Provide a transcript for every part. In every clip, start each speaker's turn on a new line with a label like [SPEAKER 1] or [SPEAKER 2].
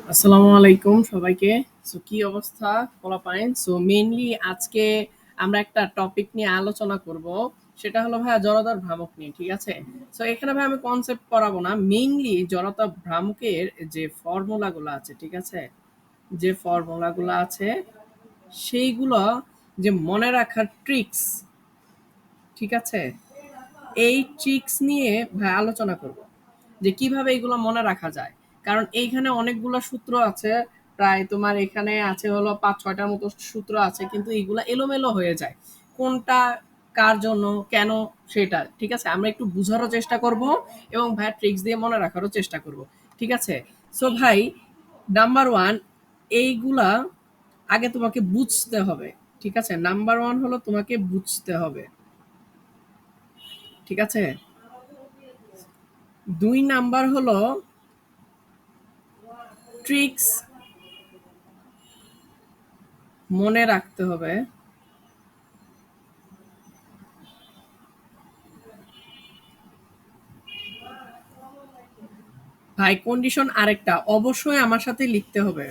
[SPEAKER 1] আসসালামু আলাইকুম সবাইকে। সো কি অবস্থা পোলাপাইন? সো মেইনলি আজকে আমরা একটা টপিক নিয়ে আলোচনা করব। সেটা হলো ভাইয়া জড়তার ভ্রামক নিয়ে, ঠিক আছে? সো এখানে ভাই আমি কনসেপ্ট পড়াবো না। মেইনলি জড়তা ভ্রামকের যে ফর্মুলাগুলো আছে, ঠিক আছে? যে ফর্মুলাগুলো আছে সেইগুলো যে মনে রাখার ট্রিক্স, ঠিক আছে? এই ট্রিক্স নিয়ে ভাই আলোচনা করব যে কিভাবে এগুলো মনে রাখা যায়। কারণ এইখানে অনেকগুলো সূত্র আছে, প্রায় তোমার এখানে আছে হলো ৫-৬টার মতো সূত্র আছে, কিন্তু এইগুলা এলোমেলো হয়ে যায়। কোনটা কার জন্য, কেন, সেটা, ঠিক আছে? আমরা একটু বুঝারও চেষ্টা করব এবং ভাইয়া ট্রিক্স দিয়ে মনে রাখারও চেষ্টা করব, ঠিক আছে? সো ভাই, নাম্বার 1, এইগুলা আগে তোমাকে বুঝতে হবে, ঠিক আছে? নাম্বার 1 হলো তোমাকে বুঝতে হবে, ঠিক আছে? ২ নাম্বার হলো ট্রিক্স মনে রাখতে হবে। ভাই কন্ডিশন আরেকটা, অবশ্যই আমার সাথে লিখতে হবে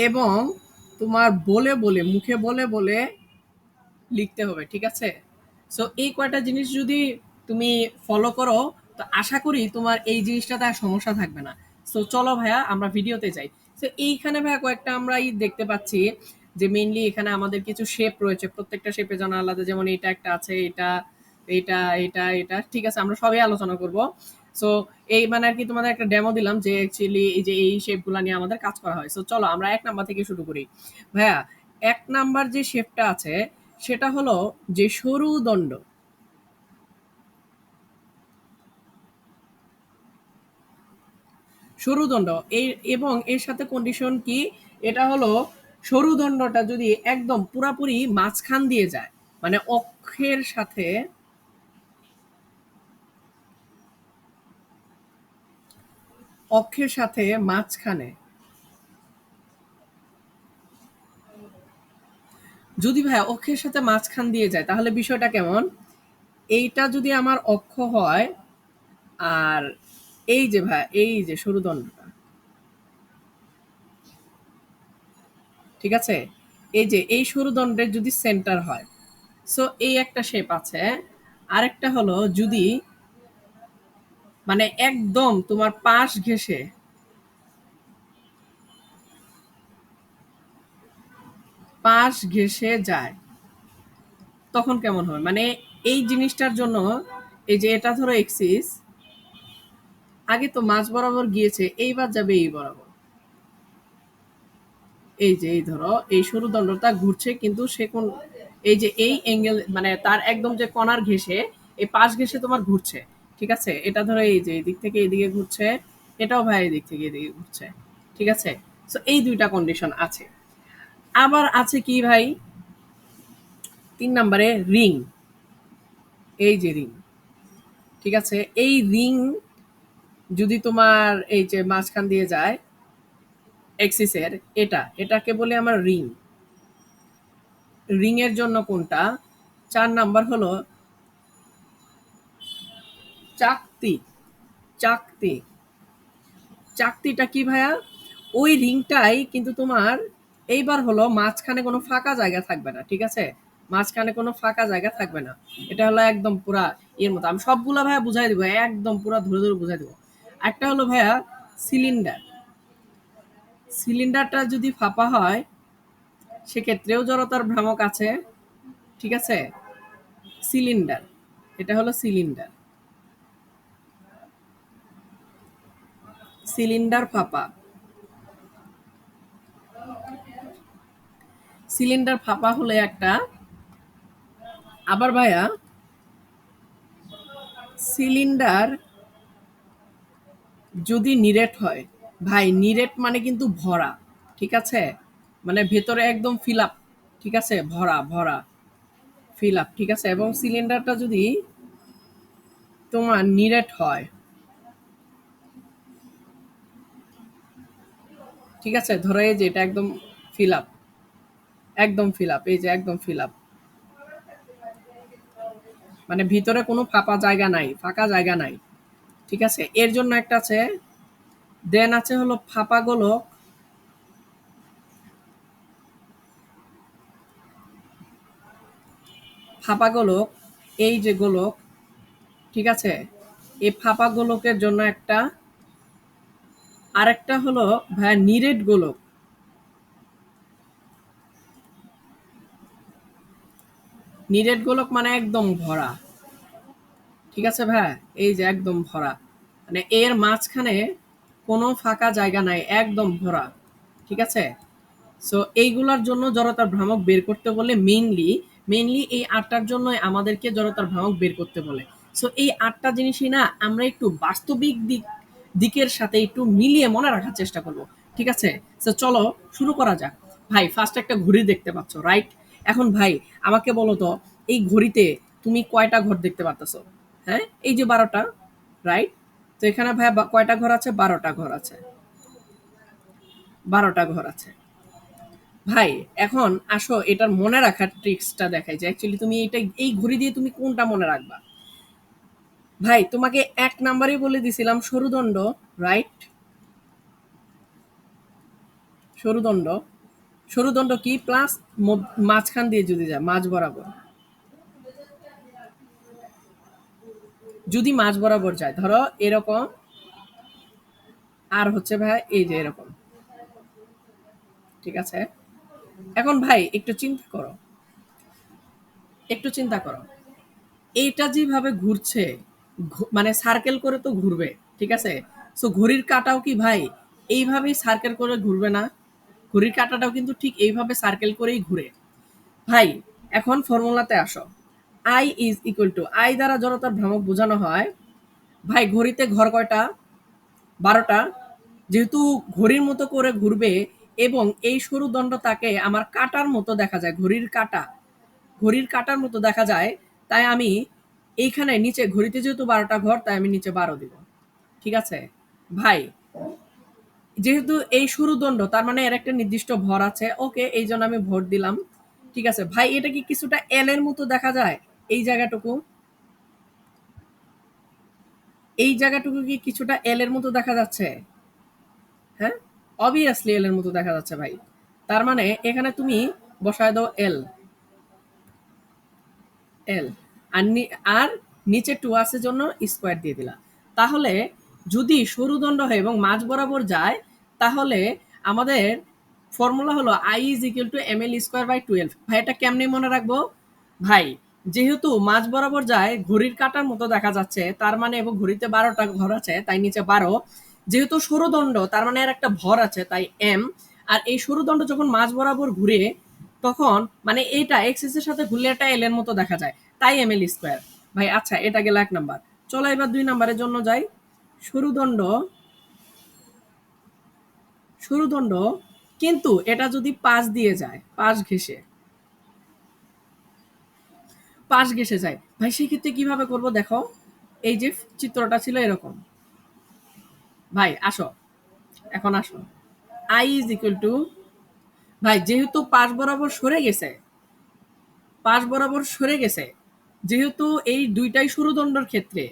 [SPEAKER 1] এবং তোমার বলে বলে, মুখে বলে বলে লিখতে হবে, ঠিক আছে? সো এই কয়টা জিনিস যদি তুমি ফলো করো, তো আশা করি তোমার এই জিনিসটাতে আর সমস্যা থাকবে না। সো চলো ভাইয়া আমরা ভিডিওতে যাই। সো এইখানে ভাইয়া কয়েকটা আমরা দেখতে পাচ্ছি যে মেইনলি এখানে আমাদের কিছু শেপ রয়েছে, প্রত্যেকটা শেপে যেন আলাদা, যেমন এটা একটা আছে, এটা এটা এটা এটা, ঠিক আছে? আমরা সবই আলোচনা করব। সো এই মানে আর কি তোমাদের একটা ডেমো দিলাম যে অ্যাকচুয়ালি এই যে এই শেপগুলো নিয়ে আমাদের কাজ করা হয়। সো চলো আমরা ১ নাম্বার থেকে শুরু করি। ভাইয়া ১ নাম্বার যে শেপটা আছে সেটা হলো যে সরু দণ্ড। সরু দণ্ড এই, এবং এর সাথে কন্ডিশন কি, এটা হলো সরু দণ্ডটা যদি একদম পুরাপুরি মাঝখান দিয়ে যায়, মানে অক্ষের সাথে, অক্ষের সাথে মাঝখানে, যদি ভাই অক্ষের সাথে মাঝখান দিয়ে যায় তাহলে বিষয়টা কেমন? এইটা যদি আমার অক্ষ হয়, আর এই যে ভাই এই যে সরু দণ্ডটা, ঠিক আছে? এই যে এই সরু দণ্ডের যদি সেন্টার হয়, সো এই একটা শেপ আছে। আরেকটা হলো যদি মানে একদম তোমার পাশ ঘেঁষে, পাশ ঘেঁষে যায়, তখন কেমন হবে? মানে এই জিনিসটার জন্য এই যে এটা ধরো এক্সিস, আগে তো মাঝ বরাবর গিয়েছে, এইবার যাবে এই বরাবর। এই যে এই ধরো এই সরু দণ্ডটা ঘুরছে, কিন্তু সে কোন, এই যে এই অ্যাঙ্গেল মানে তার একদম যে কণার ঘেঁষে, এই পাশ ঘেঁষে তোমার ঘুরছে, ঠিক আছে? এটা ধরো এই যে এই দিক থেকে এদিকে ঘুরছে, এটাও ভাই এই দিক থেকে এদিকে ঘুরছে, ঠিক আছে? সো এই ২ টা কন্ডিশন আছে। আবার আছে কি ভাই, ৩ নাম্বারে রিং। এই যে রিং, ঠিক আছে? এই রিং যদি তোমার এই যে মাঝখান দিয়ে যায় এক্সিসের, এটাকে বলি আমার রিং। রিং এর জন্য কোনটা? ৪ নাম্বার হলো চাকতি। চাকতি, চাকতিটা কি ভাইয়া? ওই রিংটাই কিন্তু তোমার এইবার হলো মাঝখানে কোনো ফাঁকা জায়গা থাকবে না, ঠিক আছে? মাঝখানে কোনো ফাঁকা জায়গা থাকবে না। এটা হলো একদম পুরা এর মতো। আমি সবগুলা ভাইয়া বুঝাই দিব, একদম পুরা ধরে ধরে বুঝাই দিব। একটা হলো ভাইয়া সিলিন্ডার। সিলিন্ডারটা যদি ফাঁপা হয় সেক্ষেত্রেও জড়তার ভ্রামক আছে, ঠিক আছে? সিলিন্ডার, এটা হলো সিলিন্ডার। সিলিন্ডার ফাঁপা, সিলিন্ডার ফাঁপা হলে একটা। আবার ভাইয়া সিলিন্ডার যদি নিরেট হয়, ভাই নিরেট মানে কিন্তু ভরা, ঠিক আছে? মানে ভেতরে একদম ফিল আপ, ঠিক আছে? ভরা ভরা ফিল আপ, ঠিক আছে? এবং সিলিন্ডারটা যদি তোমার নিরেট হয়, ঠিক আছে? ধরো এই যে এটা একদম ফিল আপ, একদম ফিল আপ, এই যে একদম ফিল আপ, মানে ভিতরে কোনো ফাঁপা জায়গা নাই, ফাঁকা জায়গা নাই, ঠিক আছে, এর জন্য একটা আছে। দেন আছে হলো ফাঁপা গোলক, ফাঁপা গোলক, এই যে গোলক, ঠিক আছে, এই ফাঁপা গোলকের জন্য একটা, আরেকটা হলো ভাইয়া নিরেট গোলক। নিরেট গোলক মানে একদম ভরা, ঠিক আছে ভাইয়া, এই যে একদম ভরা, মানে এর মাঝখানে কোনো ফাঁকা জায়গা নাই, একদম ভরা, ঠিক আছে। সো এইগুলার জন্য জড়তার ভ্রামক বের করতে বলে মেইনলি এই ৮টার জন্যই আমাদেরকে জড়তার ভ্রামক বের করতে বলে। সো এই ৮টা জিনিসই না আমরা একটু বাস্তবিক দিকের সাথে একটু মিলিয়ে মনে রাখার চেষ্টা করব। ঠিক আছে? সো চলো শুরু করা যাক। ভাই ফার্স্ট একটা ঘড়ি দেখতে পাচ্ছ, রাইট? এখন ভাই আমাকে বলো তো, এই ঘড়িতে তুমি কয়টা ঘর দেখতে পারতেছো? হ্যাঁ? এই যে ১২টা, রাইট? তো এখানে ভাই কয়টা ঘর আছে? ১২টা ঘর আছে। ১২টা ঘর আছে। ভাই এখন আসো এটার মনে রাখার ট্রিক্সটা দেখাই যে অ্যাকচুয়ালি তুমি এটা এই ঘড়ি দিয়ে তুমি কোনটা মনে রাখবা। ভাই তোমাকে ১ নাম্বারেই বলে দিছিলাম সরুদণ্ড, রাইট? সরুদণ্ড। সরুদণ্ড কি? প্লাস মাঝখান দিয়ে যদি যায়, মাঝ বরাবর। যদি মাঝ বরাবর যায়, ধরো এরকম, আর হচ্ছে ভাই এই যে এরকম। ঠিক আছে? এখন ভাই একটু চিন্তা করো। একটু চিন্তা করো। এইটা যেভাবে ঘুরছে, মানে সার্কেল করে তো ঘুরবে, ঠিক আছে। সো ঘড়ির কাঁটাও কি ভাই এইভাবেই সার্কেল করে ঘুরবে না? ঘড়ির কাঁটাটাও কিন্তু ঠিক এইভাবে সার্কেল করেই ঘুরে। ভাই এখন ফর্মুলাতে আসো। I is equal two, I দ্বারা জড়তার ভ্রামক বোঝানো হয়, ভাই ঘড়িতে ঘর কয়টা? ১২টা। যেহেতু ঘড়ির মতো করে ঘুরবে এবং এই সরু দণ্ড তাকে আমার কাটার মতো দেখা যায়, ঘড়ির কাটার মতো দেখা যায়, তাই আমি এইখানে নিচে ঘড়িতে যেহেতু ১২টা ঘর, তাই আমি নিচে ১২ দিব। ঠিক আছে ভাই, যেহেতু এই সরুদণ্ড তার মানে এর একটা নির্দিষ্ট ভর আছে, ওকে, এই জন্য আমি ভর দিলাম। ঠিক আছে ভাই, এটা কি কিছুটা এল এর মতো দেখা যায়? এই জায়গাটুকু, এই জায়গাটুকু কি কিছুটা এল এর মতো দেখা যাচ্ছে? হ্যাঁ, অবভিয়াসলি এল এর মতো দেখা যাচ্ছে ভাই। তার মানে এখানে তুমি বসায় দাও এল, এল, আর আর নিচে টু আছে জন্য স্কোয়ার দিয়ে দিলা। তাহলে যদি সরুদণ্ড হয় এবং মাঝ বরাবর যায়, তাহলে আমাদের ফর্মুলা হলো I is equal to M L square by 12। ভাই এটা কেমনে মনে রাখবো? ভাই যেহেতু মাঝ বরাবর যায়, ঘড়ির কাঁটার মতো দেখা যাচ্ছে, তার মানে এবং ঘড়িতে ১২টা ঘর আছে, তাই নিচে ১২। যেহেতু সরুদণ্ড তার মানে এর একটা ভর আছে, তাই এম। আর এই সরুদণ্ড যখন মাঝ বরাবর ঘুরে, তখন মানে এইটা এক্সিস এর সাথে ঘুরলে এটা এল এর মতো দেখা যায়, তাই এম এল স্কোয়ার। ভাই আচ্ছা, এটা গেল ১ নাম্বার। চলো এবার ২ নাম্বারের জন্য যাই। সরুদণ্ড, সরুদণ্ড, কিন্তু এটা যদি পাশ দিয়ে যায়, পাশ ঘেসে যায়, ভাই সেক্ষেত্রে কিভাবে করব দেখো। এই যে চিত্রটা ছিল এরকম। ভাই আসো, এখন আসো। আই ইজ ইকুয়াল টু, ভাই যেহেতু পাশ বরাবর সরে গেছে, পাশ বরাবর সরে গেছে, যেহেতু এই দুইটাই সরুদণ্ডের ক্ষেত্রে,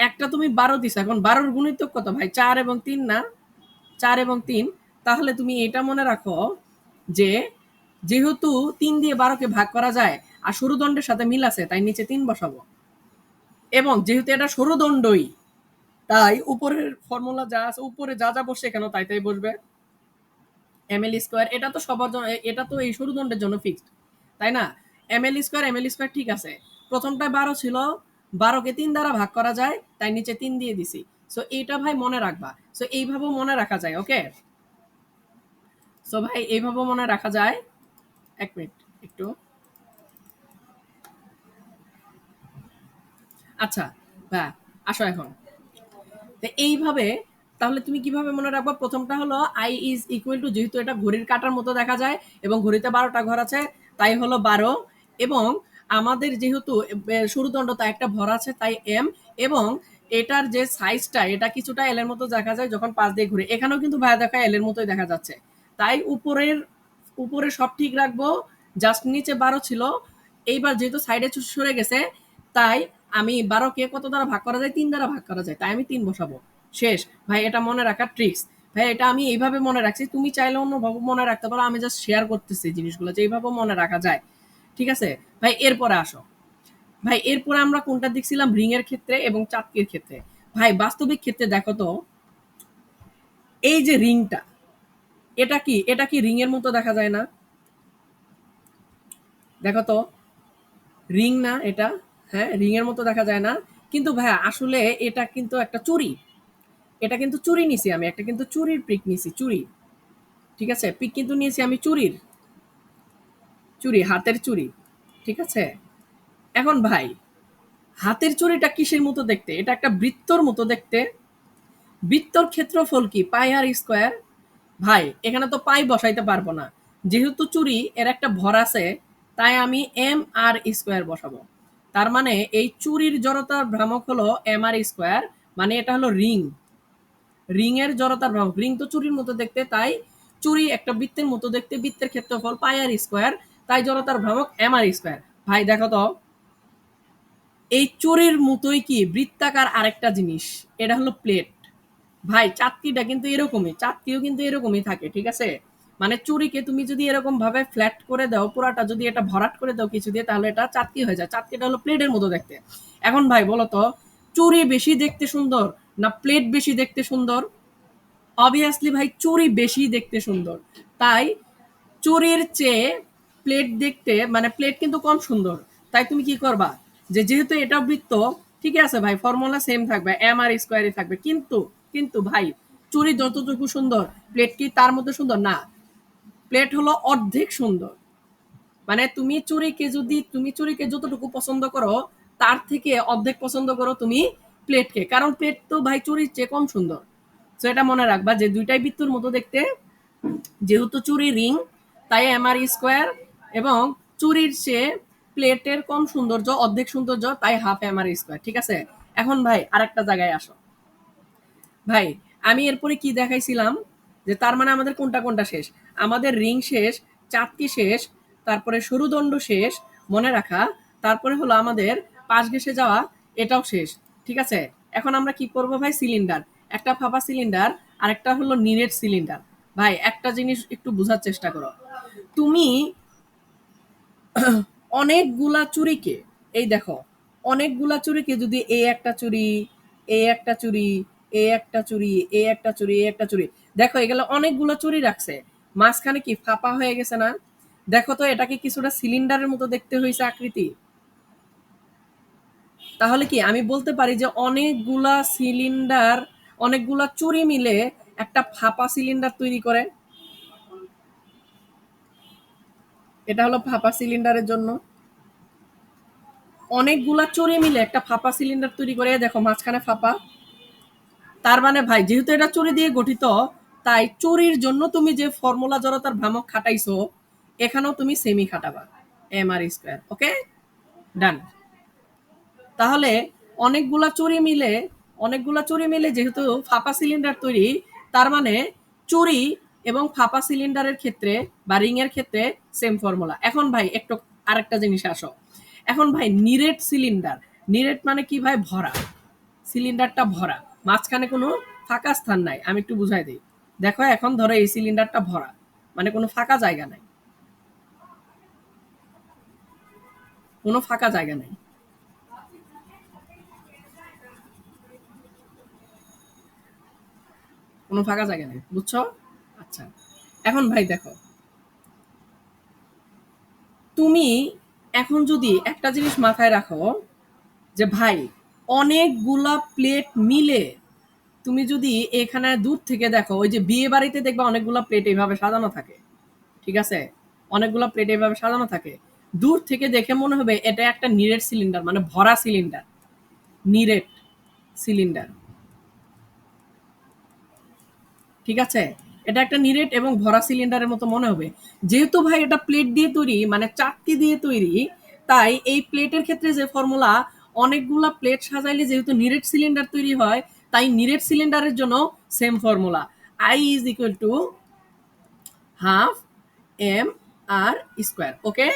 [SPEAKER 1] একটা তুমি ১২ দিছো, এখন ১২র গুণিতক কত ভাই? ৪ এবং ৩ না? ৪ এবং ৩। তাহলে তুমি এটা মনে রাখো যে যেহেতু ৩ দিয়ে ১২কে ভাগ করা যায় আর সরুদণ্ডের সাথে মিল আছে, তাই নিচে ৩ বসাবো। এবং যেহেতু এটা সরুদণ্ডই, তাই উপরের ফর্মুলা যা আছে, উপরে যা যা বসে কেন তাই তাই বসবে। এম এল স্কোয়ার, এটা তো সবার জন্য, এটা তো এই সরুদণ্ডের জন্য ফিক্সড, তাই না? এম এল স্কোয়ার ঠিক আছে। প্রথমটায় ১২ ছিল, ১২কে ৩ দ্বারা ভাগ করা যায়, তাই নিচে ৩ দিয়ে দিছি। সো এইটা ভাই মনে রাখবা। সো এইভাবেও মনে রাখা যায়, ওকে। সো ভাই এইভাবেও মনে রাখা যায়। ১ মিনিট একটু। আচ্ছা, হ্যাঁ, আসো এখন। তো এইভাবে তাহলে তুমি কিভাবে মনে রাখবা? প্রথমটা হলো আই ইজ ইকুয়াল টু, যেহেতু এটা ঘড়ির কাঁটার মতো দেখা যায় এবং ঘড়িতে ১২টা ঘর আছে, তাই হলো ১২। এবং আমাদের যেহেতু সরুদণ্ড তাই একটা ভর আছে, তাই এম। এবং এটার যে সাইজটা, এটা কিছুটা এল এর মতো দেখা যায় যখন পাশ দিয়ে ঘুরে। এখানেও কিন্তু ভাইয়া দেখা এল এর মতোই দেখা যাচ্ছে। তাই উপরে সব ঠিক রাখবো, জাস্ট নিচে ১২ ছিল। এইবার যেহেতু সাইডে সরে গেছে, তাই আমি 12 কে কত দ্বারা ভাগ করা যায়? 3 দ্বারা ভাগ করা যায়, তাই আমি 3 বসাবো। শেষ ভাই, এটা মনে রাখার ট্রিক্স। ভাই এটা আমি এইভাবে মনে রাখছি, তুমি চাইলে অন্যভাবে মনে রাখতে পারো, আমি জাস্ট শেয়ার করতেছি জিনিসগুলো যে এইভাবে মনে রাখা যায়। ঠিক আছে ভাই, এরপরে আসো। ভাই এরপরে আমরা কোনটা দেখছিলাম? রিং এর ক্ষেত্রে এবং চাকতির ক্ষেত্রে। ভাই বাস্তবিক ক্ষেত্রে দেখো তো, এই যে রিংটা, এটা কি রিং এর মতো দেখা যায় না? দেখো তো, রিং না এটা? হ্যাঁ, রিং এর মতো দেখা যায় না? কিন্তু ভাইয়া আসলে এটা কিন্তু একটা চুড়ি। এটা কিন্তু চুড়ি নিছি আমি, একটা কিন্তু চুড়ির পিক নিছি, চুড়ি। ঠিক আছে, পিক কিন্তু নিয়েছি আমি চুড়ির, চুড়ি, হাতের চুড়ি। ঠিক আছে, এখন ভাই হাতের চুড়িটা কিসের মতো দেখতে? এটা একটা বৃত্তর মতো দেখতে। বৃত্তর ক্ষেত্রফল কি? পাই আর স্কোয়ার। ভাই এখানে তো পাই বসাইতে পারবো না, যেহেতু চুড়ি এর একটা ভর আছে, তাই আমি এম আর স্কোয়ার বসাবো। তার মানে এই চুরির জড়তার ভ্রামক হলো এম আর স্কোয়ার, মানে এটা হলো রিং। রিং এর জড়তার ভ্রামক, রিং তো চুরির মতো দেখতে, তাই চুরি একটা বৃত্তের মতো দেখতে, বৃত্তের ক্ষেত্রফল পাই আর স্কোয়ার, তাই জড়তার ভ্রামক এম আর স্কোয়ার। ভাই দেখো তো, এই চুরির মতোই কি বৃত্তাকার আরেকটা জিনিস, এটা হলো প্লেট। ভাই চাকতিটা কিন্তু এরকমই, চাকতিও কিন্তু এরকমই থাকে। ঠিক আছে, মানে চুরিকে তুমি যদি এরকম ভাবে ফ্ল্যাট করে দাও, পুরাটা যদি এটা ভরাট করে দাও কিছু দিয়ে, তাহলে এটা চাকতি হয়ে যায়। চাকতিটা হলো প্লেটের মতো দেখতে। এখন ভাই বলো তো, চুরি বেশি দেখতে সুন্দর না প্লেট বেশি দেখতে সুন্দর? অবভিয়াসলি ভাই চুরি বেশি দেখতে সুন্দর। তাই চুরির চেয়ে প্লেট দেখতে, মানে প্লেট কিন্তু কম সুন্দর। তাই তুমি কি করবা, যে যেহেতু এটা বৃত্ত, ঠিক আছে ভাই, ফর্মুলা সেম থাকবে, এম আর স্কোয়ারই থাকবে। কিন্তু কিন্তু ভাই চুরি যতটুকু সুন্দর, প্লেট কি তার মধ্যে সুন্দর না? প্লেট হলো অর্ধেক সুন্দর। মানে তুমি চুরিকে যতটুকু পছন্দ করো, তার থেকে অর্ধেক পছন্দ করো তুমি প্লেটকে, কারণ প্লেট তো ভাই চুরির চেয়ে কম সুন্দর। তো এটা মনে রাখবা যে দুইটাই বৃত্তর মতো দেখতে, যেহেতু চুরি রিং, তাই এম আর স্কোয়ার, এবং চুরির চেয়ে প্লেটের কম সৌন্দর্য, অর্ধেক সৌন্দর্য, তাই হাফ এম আর স্কোয়ার। ঠিক আছে, এখন ভাই আরেকটা জায়গায় আসো। ভাই আমি এরপরে কি দেখাইছিলাম, যে তার মানে আমাদের কোনটা কোনটা শেষ? আমাদের রিং শেষ, চাকতি শেষ, তারপরে সরুদণ্ড শেষ, মনে রাখা। তারপরে হলো আমাদের পাশ ঘেসে যাওয়া, এটাও শেষ। ঠিক আছে, এখন আমরা কি করব ভাই? সিলিন্ডার, একটা ফাঁপা সিলিন্ডার আর একটা হলো নিরেট সিলিন্ডার। ভাই একটা জিনিস একটু বোঝার চেষ্টা করো, তুমি অনেকগুলা চুরিকে, এই দেখো, অনেকগুলা চুরিকে যদি এই একটা চুরি, এই একটা চুরি, এই একটা চুরি, এই একটা চুরি, এই একটা চুরি, দেখো এগুলো অনেকগুলো চুরি রাখছে, মাঝখানে কি ফাঁপা হয়ে গেছে না? দেখো তো, এটাকে কিছুটা সিলিন্ডারের মতো দেখতে হয়েছে আকৃতি। তাহলে কি আমি বলতে পারি যে অনেকগুলা সিলিন্ডার, অনেকগুলা চুরি মিলে একটা ফাঁপা সিলিন্ডার তৈরি করে? এটা হলো ফাঁপা সিলিন্ডারের জন্য। অনেকগুলা চুরি মিলে একটা ফাঁপা সিলিন্ডার তৈরি করে, দেখো মাঝখানে ফাঁপা। তার মানে ভাই যেহেতু এটা চুরি দিয়ে গঠিত, তাই চুরির জন্য তুমি যে ফর্মুলা জড়তার ভ্রামক খাটাইছো, এখানেও তুমি সেমি খাটাবা, এম আর স্কোয়ার। ওকে, ডান। তাহলে অনেকগুলা চুরি মিলে, অনেকগুলা চুরি মিলে যেহেতু ফাঁপা সিলিন্ডার তৈরি, তার মানে চুরি এবং ফাঁপা সিলিন্ডারের ক্ষেত্রে বা রিং এর ক্ষেত্রে সেম ফর্মুলা। এখন ভাই একটু আরেকটা জিনিস আসো। এখন ভাই নিরেট সিলিন্ডার, নিরেট মানে কি ভাই? ভরা। সিলিন্ডারটা ভরা, মাঝখানে কোনো ফাঁকা স্থান নাই। আমি একটু বুঝাই দিই। দেখো এখন ধরো এই সিলিন্ডারটা ভরা, মানে কোনো ফাঁকা জায়গা নাই, কোনো ফাঁকা জায়গা নাই, কোনো ফাঁকা জায়গা নেই, বুঝছো? আচ্ছা, এখন ভাই দেখো, তুমি এখন যদি একটা জিনিস মাথায় রাখো, যে ভাই অনেকগুলা প্লেট মিলে, তুমি যদি এখানে দূর থেকে দেখো, ওই যে বিয়ে বাড়িতে দেখবা অনেকগুলা প্লেট এইভাবে সাজানো থাকে, ঠিক আছে, অনেকগুলা প্লেট এইভাবে সাজানো থাকে, দূর থেকে দেখে মনে হবে এটা একটা নিরেট সিলিন্ডার, মানে ভরা সিলিন্ডার, নিরেট সিলিন্ডার। ঠিক আছে, এটা একটা নিরেট এবং ভরা সিলিন্ডারের মতো মনে হবে। যেহেতু ভাই এটা প্লেট দিয়ে তৈরি, মানে চাকতি দিয়ে তৈরি, তাই এই প্লেটের ক্ষেত্রে যে ফর্মুলা, অনেকগুলা প্লেট সাজাইলে যেহেতু নিরেট সিলিন্ডার তৈরি হয়, তাই নিরেট সিলিন্ডারের জন্য same formula, I is equal to half M R square. Okay,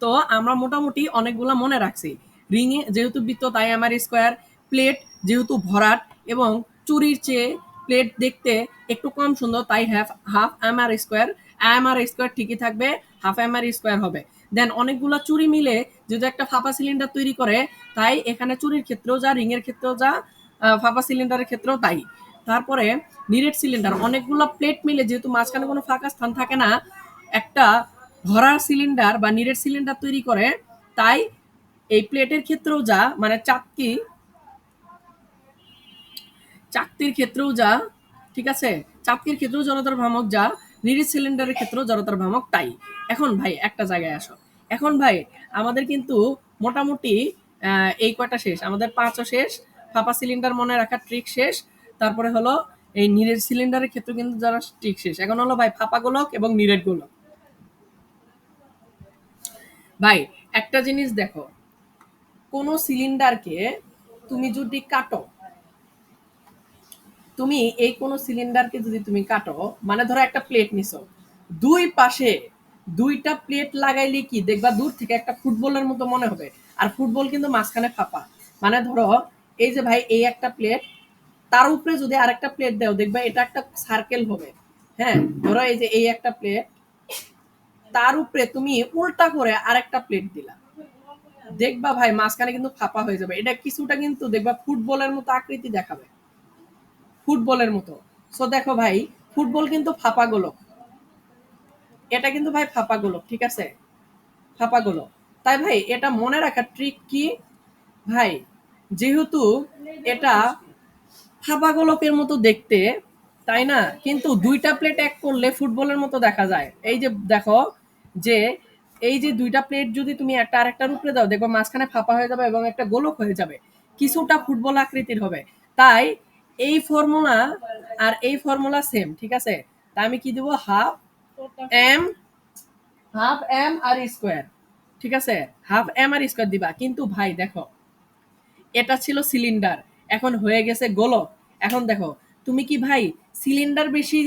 [SPEAKER 1] তো আমরা মোটামুটি অনেকগুলা মনে রাখছি। রিংয়ে যেহেতু বৃত্ত তাই এম আর স্কোয়ার, প্লেট যেহেতু ভরাট এবং চুরির চেয়ে প্লেট দেখতে একটু কম সুন্দর তাই half M R square, M R square ঠিকই থাকবে, হাফ এম আর স্কোয়ার হবে। দেন অনেকগুলো চুরি মিলে যদি একটা ফাঁপা সিলিন্ডার তৈরি করে, তাই এখানে চুরির ক্ষেত্রেও যা, রিংয়ের ক্ষেত্রেও যা, ফাঁপা সিলিন্ডারের ক্ষেত্রেও তাই। তারপরে নিরেট সিলিন্ডার, অনেকগুলো প্লেট মিলে যেহেতু মাঝখানে কোনো ফাঁকা স্থান থাকে না, একটা ভরা সিলিন্ডার বা নিরেট সিলিন্ডার তৈরি করে, তাই এই প্লেটের ক্ষেত্রেও যা, মানে চাকতির ক্ষেত্রেও যা, ঠিক আছে, চাকতির ক্ষেত্রেও জড়তার ভ্রামক যা, নিরিট সিলিন্ডারের ক্ষেত্রেও জড়তার ভ্রামক তাই। এখন ভাই একটা জায়গায় আসো, এখন ভাই আমাদের কিন্তু মোটামুটি এই কয়টা শেষ, আমাদের পাঁচও শেষ, ফাঁপা সিলিন্ডার মনে রাখার ট্রিক শেষ, তারপরে হলো এই নিরেট সিলিন্ডারের ক্ষেত্রে কিন্তু যারা ট্রিক শেষ। এখন হলো ভাই ফাঁপা গোলক এবং নিরেট গোলক। ভাই একটা জিনিস দেখো, কোন সিলিন্ডারকে তুমি যদি কাটো, তুমি এই কোন সিলিন্ডারকে যদি তুমি কাটো, মানে ধরো একটা প্লেট নিছো, দুই পাশে দুইটা প্লেট লাগাইলে কি দেখবা দূর থেকে একটা ফুটবলের মতো মনে হবে, আর ফুটবল কিন্তু মাঝখানে ফাঁপা। মানে ধরো এই যে ভাই এই একটা প্লেট, তার উপরে যদি আরেকটা প্লেট দাও দেখবা এটা একটা সার্কেল হবে। হ্যাঁ, ধরো এই যে এই একটা প্লেট, তার উপরে তুমি উল্টা করে আরেকটা প্লেট দিলা, দেখবা ভাই মাঝখানে কিন্তু ফাঁপা হয়ে যাবে, এটা কিছুটা কিন্তু দেখবা ফুটবলের মতো আকৃতি দেখাবে, ফুটবলের মতো। সো দেখো ভাই, ফুটবল কিন্তু ফাঁপা গোলক, এটা কিন্তু ভাই ফাঁপা গোলক, ঠিক আছে, ফাঁপা গোলক। তাই ভাই এটা মনে রাখার ট্রিক কি ভাই, যেহেতু এটা ফাঁপা গোলকের মতো দেখতে, তাই না, কিন্তু দুইটা প্লেট এক করলে ফুটবলের মতো দেখা যায়। এই যে দেখো, যে এই যে দুইটা প্লেট যদি তুমি একটা আরেকটার উপরে দাও দেখো মাঝখানে ফাঁপা হয়ে যাবে এবং একটা গোলক হয়ে যাবে, কিছুটা ফুটবল আকৃতির হবে। তাই এই ফর্মুলা আর এই ফর্মুলা সেম, ঠিক আছে। তাই আমি কি দিব, M half M R square, ঠিক আছে, হাফ এম আর স্কোয়ার দিবা। কিন্তু ভাই দেখো, এটা ছিল সিলিন্ডার, এখন হয়ে গেছে গোলক। এখন দেখো, তুমি কি ভাই সিলিন্ডার বেশি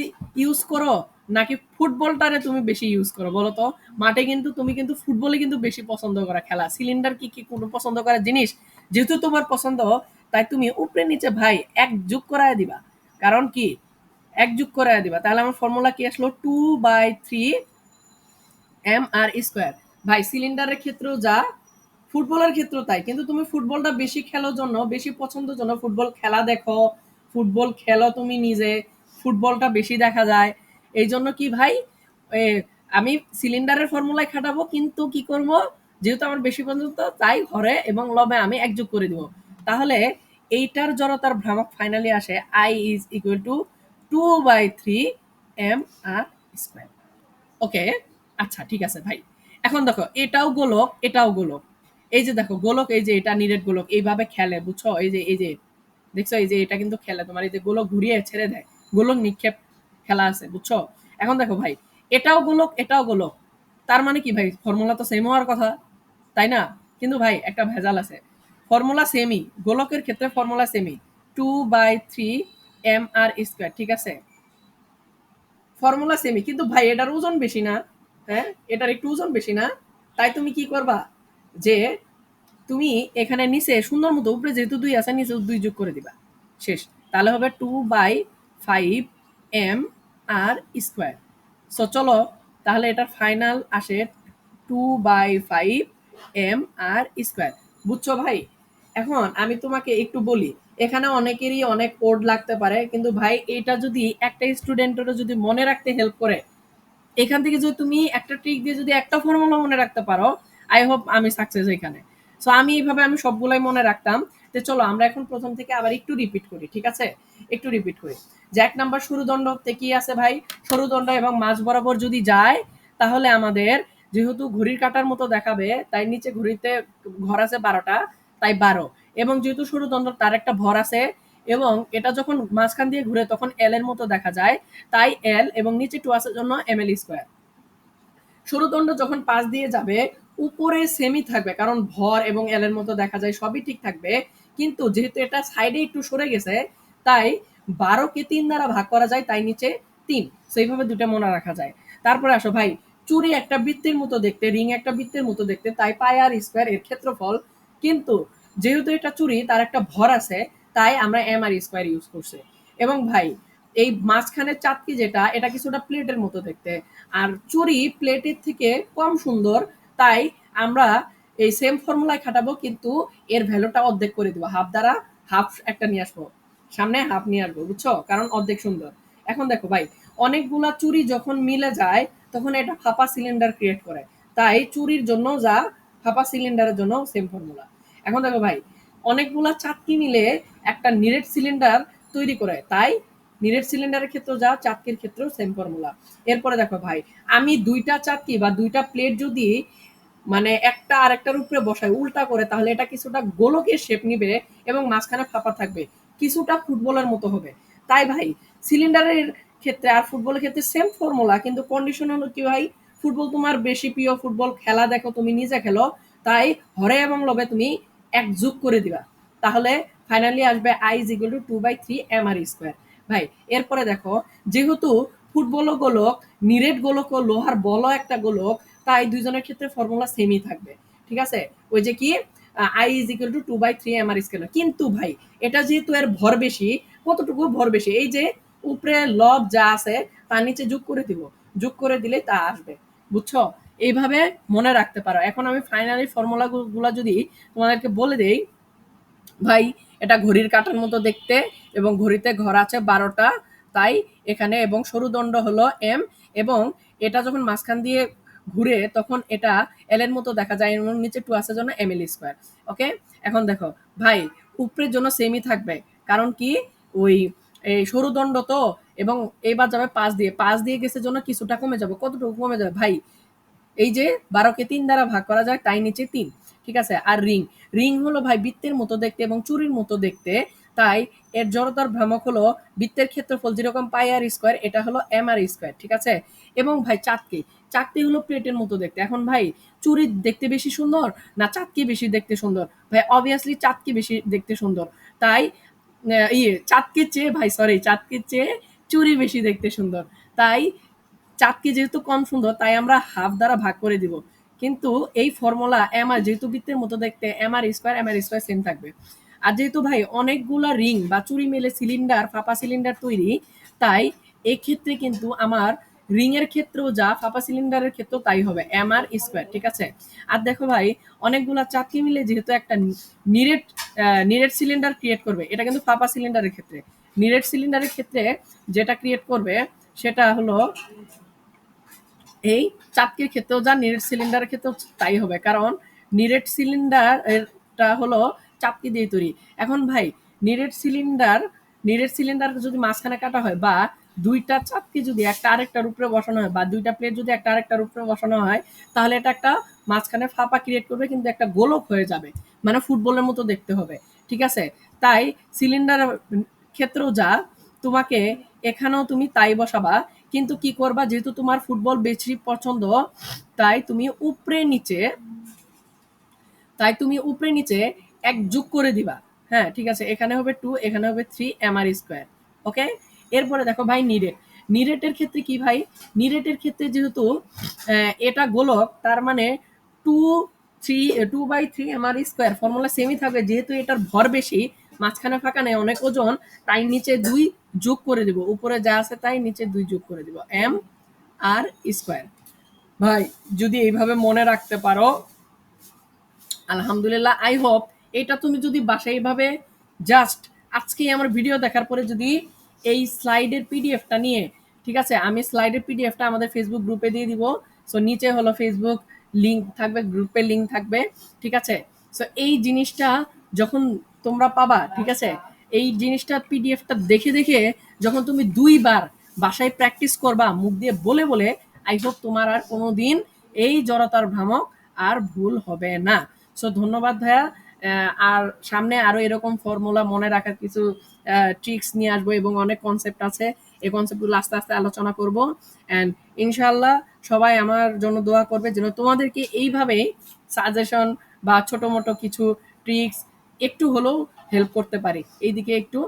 [SPEAKER 1] ইউজ করো নাকি ফুটবলটারে তুমি বেশি ইউজ করো বলো তো? মাঠে কিন্তু তুমি কিন্তু ফুটবলে কিন্তু বেশি পছন্দ করা খেলা, সিলিন্ডার কি কোনো পছন্দ করার জিনিস? যেহেতু তোমার পছন্দ, তাই তুমি উপরে নিচে ভাই এক যোগ করায় দিবা। কারণ কি, এক যোগ করায় দিবা, তাহলে আমার ফর্মুলা কি আসলো, 2/3 এম আর স্কোয়ার। ভাই সিলিন্ডারের ক্ষেত্রেও যা, ফুটবলের ক্ষেত্রেও তাই, কিন্তু তুমি ফুটবলটা বেশি খেলার জন্য, বেশি পছন্দের জন্য ফুটবল খেলা দেখো, ফুটবল খেলো তুমি নিজে, ফুটবলটা বেশি দেখা যায়। এই জন্য কি ভাই, আমি সিলিন্ডারের ফর্মুলায় খাটাবো, কিন্তু কি করব, যেহেতু আমার বেশি পছন্দ তাই হরে এবং লবে আমি একযোগ করে দিব। তাহলে এইটার জড়তার ভ্রামক ফাইনালি আসে I is equal to 2/3 M R square. Okay, আচ্ছা ঠিক আছে ভাই। এখন দেখো এটাও গোলক, এটাও গোলক। এই যে দেখো গোলক, এই যে এটা নিরেট গোলক, এইভাবে খেলে বুঝছো, এই যে দেখছো, এই যে এটা কিন্তু খেলে তোমার, এই যে গোলক ঘুরিয়ে ছেড়ে দেয়, গোলক নিক্ষেপ খেলা আছে বুঝছো। এখন দেখো ভাই, এটাও গোলক এটাও গোলক, তার মানে কি ভাই ফর্মুলা তো সেম হওয়ার কথা, তাই না? কিন্তু ভাই একটা ভেজাল আছে, ফর্মুলা সেমই, গোলকের ক্ষেত্রে ফর্মুলা সেমই, 2/3 এম আর স্কোয়ার, ঠিক আছে, ফর্মুলা সেমই, কিন্তু ভাই এটার ওজন বেশি না, হ্যাঁ এটার একটু ওজন বেশি না। তাই তুমি কি করবা, যে তুমি এখানে নিচে সুন্দর মতো, উপরে যেহেতু 2 আছে নিচে 2 যোগ করে দিবা, শেষ। তাহলে হবে 2/5 এম আর স্কোয়ার। সো চলো, তাহলে এটার ফাইনাল আসে 2/5 এম আর স্কোয়ার। বুঝছো ভাই? এখন আমি তোমাকে একটু বলি, এখানে অনেকেরই অনেক কোড লাগতে পারে, কিন্তু ভাই এটা যদি একটা স্টুডেন্টেরও যদি মনে রাখতে হেল্প করে, এখান থেকে যদি তুমি একটা ট্রিক দিয়ে যদি একটা ফর্মুলা মনে রাখতে পারো, আই হোপ আমি সাকসেস এখানে। সো আমি এইভাবে আমি সবগুলাই মনে রাখতাম। তো চলো আমরা এখন প্রথম থেকে আবার একটু রিপিট করি, ঠিক আছে, একটু রিপিট করি। যে 1 নাম্বার সরুদণ্ডতে কি আছে ভাই, সরুদণ্ড এবং মাঝ বরাবর যদি যায়, তাহলে আমাদের যেহেতু ঘড়ির কাঁটার মতো দেখাবে, তাই নিচে ঘড়িতে ঘর আছে 12টা, তাই 12, এবং যেহেতু সরুদণ্ড তার একটা ভর আছে, এবং এটা যখন মাঝখান দিয়ে ঘুরে তখন এল এর মতো দেখা যায়, তাই এল, এবং নিচে 2 আছে জন্য এম এল স্কোয়ার। সরুদণ্ড যখন পাশ দিয়ে যাবে উপরে সেমি থাকবে, কারণ ভর এবং এল এর মতো দেখা যায়, সবই ঠিক থাকবে, কিন্তু যেহেতু এটা সাইডে একটু সরে গেছে, তাই 12কে 3 দ্বারা ভাগ করা যায়, তাই নিচে 3, সেইভাবে দুটো মনে রাখা যায়। তারপরে আসো ভাই, চুড়ি একটা বৃত্তের মতো দেখতে, রিং একটা বৃত্তের মতো দেখতে, তাই পাই আর স্কোয়ার এর ক্ষেত্রফল কিন্তু যেহেতু এটা চুরি তার একটা ভর আছে, তাই আমরা এম আর স্কোয়ার ইউজ করছি। এবং ভাই এই মাঝখানের চাঁদকি যেটা, এটা কিছুটা প্লেটের মতো দেখতে, আর চুরি প্লেটের থেকে কম সুন্দর, তাই আমরা এই সেম ফর্মুলায় খাটাবো, কিন্তু এর ভ্যালুটা অর্ধেক করে দিব, হাফ দ্বারা হাফ একটা নিয়ে আসবো, সামনে হাফ নিয়ে আসবো, বুঝছো, কারণ অর্ধেক সুন্দর। এখন দেখো ভাই, অনেকগুলা চুরি যখন মিলে যায় তখন এটা ফাঁপা সিলিন্ডার ক্রিয়েট করে, তাই চুরির জন্য যা, ফাঁপা সিলিন্ডারের জন্য সেম ফর্মুলা। এখন দেখো ভাই, অনেকগুলা চাকতি মিলে একটা নিরেট সিলিন্ডার তৈরি করে, তাই নিরেট সিলিন্ডারের ক্ষেত্রেও যা, চাকতির ক্ষেত্রেও সেম ফর্মুলা। এরপরে দেখো ভাই, আমি দুইটা চাকতি বা দুইটা প্লেট যদি মানে একটা আরেকটার উপরে বসাই উল্টা করে, তাহলে এটা কিছুটা গোলকের শেপ নিবে এবং মাঝখানে ফাঁপা থাকবে, কিছুটা ফুটবলের মতো হবে। তাই ভাই সিলিন্ডারের ক্ষেত্রে আর ফুটবলের ক্ষেত্রে সেম ফর্মুলা, কিন্তু কন্ডিশন হলো কি ভাই, ফুটবল তোমার বেশি প্রিয়, ফুটবল খেলা দেখো, তুমি নিজে খেলো, তাই হরে এবং লবে তুমি এক যোগ করে দিবা, তাহলে ফাইনালি আসবে I is equal to 2/3 M R square. ভাই এরপরে দেখো, যেহেতু ফুটবলও গোলক, নিরেট গোলক ও লোহার বলও একটা গোলক, তাই দুইজনের ক্ষেত্রে ফর্মুলা সেমই থাকবে, ঠিক আছে। ওই যে কি, I is equal to 2/3 M R square. কিন্তু ভাই এটা যেহেতু এর ভর বেশি, কতটুকু ভর বেশি, এই যে উপরে লব যা আছে তার নিচে যোগ করে দিব, যোগ করে দিলে তা আসবে, বুঝছো। এইভাবে মনে রাখতে পারো। এখন আমি ফাইনালি ফর্মুলা গুলা যদি তোমাদেরকে বলে দেই, ভাই এটা ঘড়ির কাঁটার মতো দেখতে, এবং ঘড়িতে ঘর আছে 12টা, তাই এখানে, এবং সরু দণ্ড হলো এম, এবং এটা যখন মাঝখান দিয়ে ঘুরে তখন এটা এল এর মতো দেখা যায়, এবং নিচে 2 আছে জন্য এম এল স্কোয়ার। ওকে, এখন দেখো ভাই, উপরের জন্য সেমই থাকবে, কারণ কি, ওই এই সরু দণ্ড তো, এবং এইবার যাবে 5 দিয়ে, 5 দিয়ে গেছে জন্য কিছুটা কমে যাবে, কতটুকু কমে যাবে ভাই, এই যে 12কে 3 দ্বারা ভাগ করা যায়, তাই নিচে 3, ঠিক আছে। আর রিং, রিং হলো ভাই বৃত্তের মতো দেখতে এবং চুরির মতো দেখতে, তাই এর জড়তার ভ্রামক হলো বৃত্তের ক্ষেত্রফল যেরকম পাই আর স্কোয়ার, এটা হলো এম আর স্কোয়ার, ঠিক আছে। এবং ভাই চাকতি, চাকতি হলো প্লেটের মতো দেখতে। এখন ভাই চুরি দেখতে বেশি সুন্দর না চাকতি বেশি দেখতে সুন্দর, ভাই অবভিয়াসলি চাকতি বেশি দেখতে সুন্দর, তাই চাঁদকে চেয়ে, ভাই সরি, চাঁদকে চেয়ে চুরি বেশি দেখতে সুন্দর, তাই চাঁদকে যেহেতু কম সুন্দর, তাই আমরা হাফ দ্বারা ভাগ করে দিব। কিন্তু এই ফর্মুলা এম আর যেহেতু বৃত্তের মতো দেখতে, এম আর স্কোয়ার সেম থাকবে। আর যেহেতু ভাই অনেকগুলা রিং বা চুরি মেলে সিলিন্ডার, ফাঁপা সিলিন্ডার তৈরি, তাই এক্ষেত্রে কিন্তু আমার রিং এর ক্ষেত্রেও যা, ফাঁপা সিলিন্ডারের ক্ষেত্রেও তাই হবে, এম আর স্কোয়ার, ঠিক আছে। আর দেখো ভাই, অনেকগুলা চাকতি মিলে যেহেতু একটা নিরেট নিরেট সিলিন্ডার ক্রিয়েট করবে, এটা কিন্তু ফাঁপা সিলিন্ডারের ক্ষেত্রে। নিরেট সিলিন্ডারের ক্ষেত্রে যেটা ক্রিয়েট করবে সেটা হলো এই চাপকির ক্ষেত্রেও যা, নিরেট সিলিন্ডারের ক্ষেত্রেও তাই হবে, কারণ নিরেট সিলিন্ডার এটা হলো চাপকি দিয়ে তৈরি। এখন ভাই নিরেট সিলিন্ডার, নিরেট সিলিন্ডার যদি মাঝখানে কাটা হয়, বা দুইটা চাপকি যদি একটা আরেকটার উপরে বসানো হয়, বা দুইটা প্লেট যদি একটা আরেকটার উপরে বসানো হয়, তাহলে এটা একটা মাঝখানে ফাঁপা ক্রিয়েট করবে, কিন্তু একটা গোলক হয়ে যাবে, মানে ফুটবলের মতো দেখতে হবে, ঠিক আছে। তাই সিলিন্ডার ক্ষেত্রেও যা, তোমাকে এখানেও তুমি তাই বসাবা, কিন্তু কি করবা, যেহেতু তোমার ফুটবল বেশি পছন্দ, তাই তুমি উপরে নিচে, তাই তুমি উপরে নিচে এক যোগ করে দিবা। হ্যাঁ ঠিক আছে, এখানে হবে 2, এখানে হবে 3 এম আর স্কোয়ার। ওকে, এরপরে দেখো ভাই নিরেট, নিরেটের ক্ষেত্রে কি ভাই, নিরেটের ক্ষেত্রে যেহেতু এটা গোলক, তার মানে 2/3 এম আর স্কোয়ার ফর্মুলা সেমই থাকবে, যেহেতু এটার ভর বেশি, মাঝখানে ফাঁকা নেই, অনেক ওজন, তাই নিচে 2 যোগ করে দিব, উপরে যা আছে তাই নিচে 2 যোগ করে দিব, এম আর স্কোয়ার। ভাই যদি এইভাবে মনে রাখতে পারো, আলহামদুলিল্লাহ, আই হোপ এটা তুমি যদি বাসায় এইভাবে জাস্ট আজকেই আমার ভিডিও দেখার পরে যদি এই স্লাইডের পিডিএফটা নিয়ে, ঠিক আছে, আমি স্লাইডের পিডিএফটা আমাদের ফেসবুক গ্রুপে দিয়ে দিব, সো নিচে হলো ফেসবুক লিঙ্ক থাকবে, গ্রুপের লিঙ্ক থাকবে, ঠিক আছে। সো এই জিনিসটা যখন তোমরা পাবা, ঠিক আছে, এই জিনিসটা পিডিএফটা দেখে দেখে যখন তুমি 2বার বাসায় প্র্যাকটিস করবা মুখ দিয়ে বলে বলে, আই হোপ তোমার আর কোনোদিন এই জড়তার ভ্রামক আর ভুল হবে না। সো ধন্যবাদ ভাইয়া। আর সামনে আরো এরকম ফর্মুলা মনে রাখার কিছু ট্রিক্স নিয়ে আসবো, এবং অনেক কনসেপ্ট আছে, এই কনসেপ্টগুলো আস্তে আস্তে আলোচনা করব। অ্যান্ড ইনশাল্লাহ সবাই আমার জন্য দোয়া করবে, যেন তোমাদেরকে এইভাবেই সাজেশন বা ছোট মোটো কিছু ট্রিক্স একটু হলেও হেল্প করতে পারি, এইদিকে একটু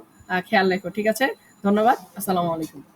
[SPEAKER 1] খেয়াল রেখো, ঠিক আছে। ধন্যবাদ, আসসালামু আলাইকুম।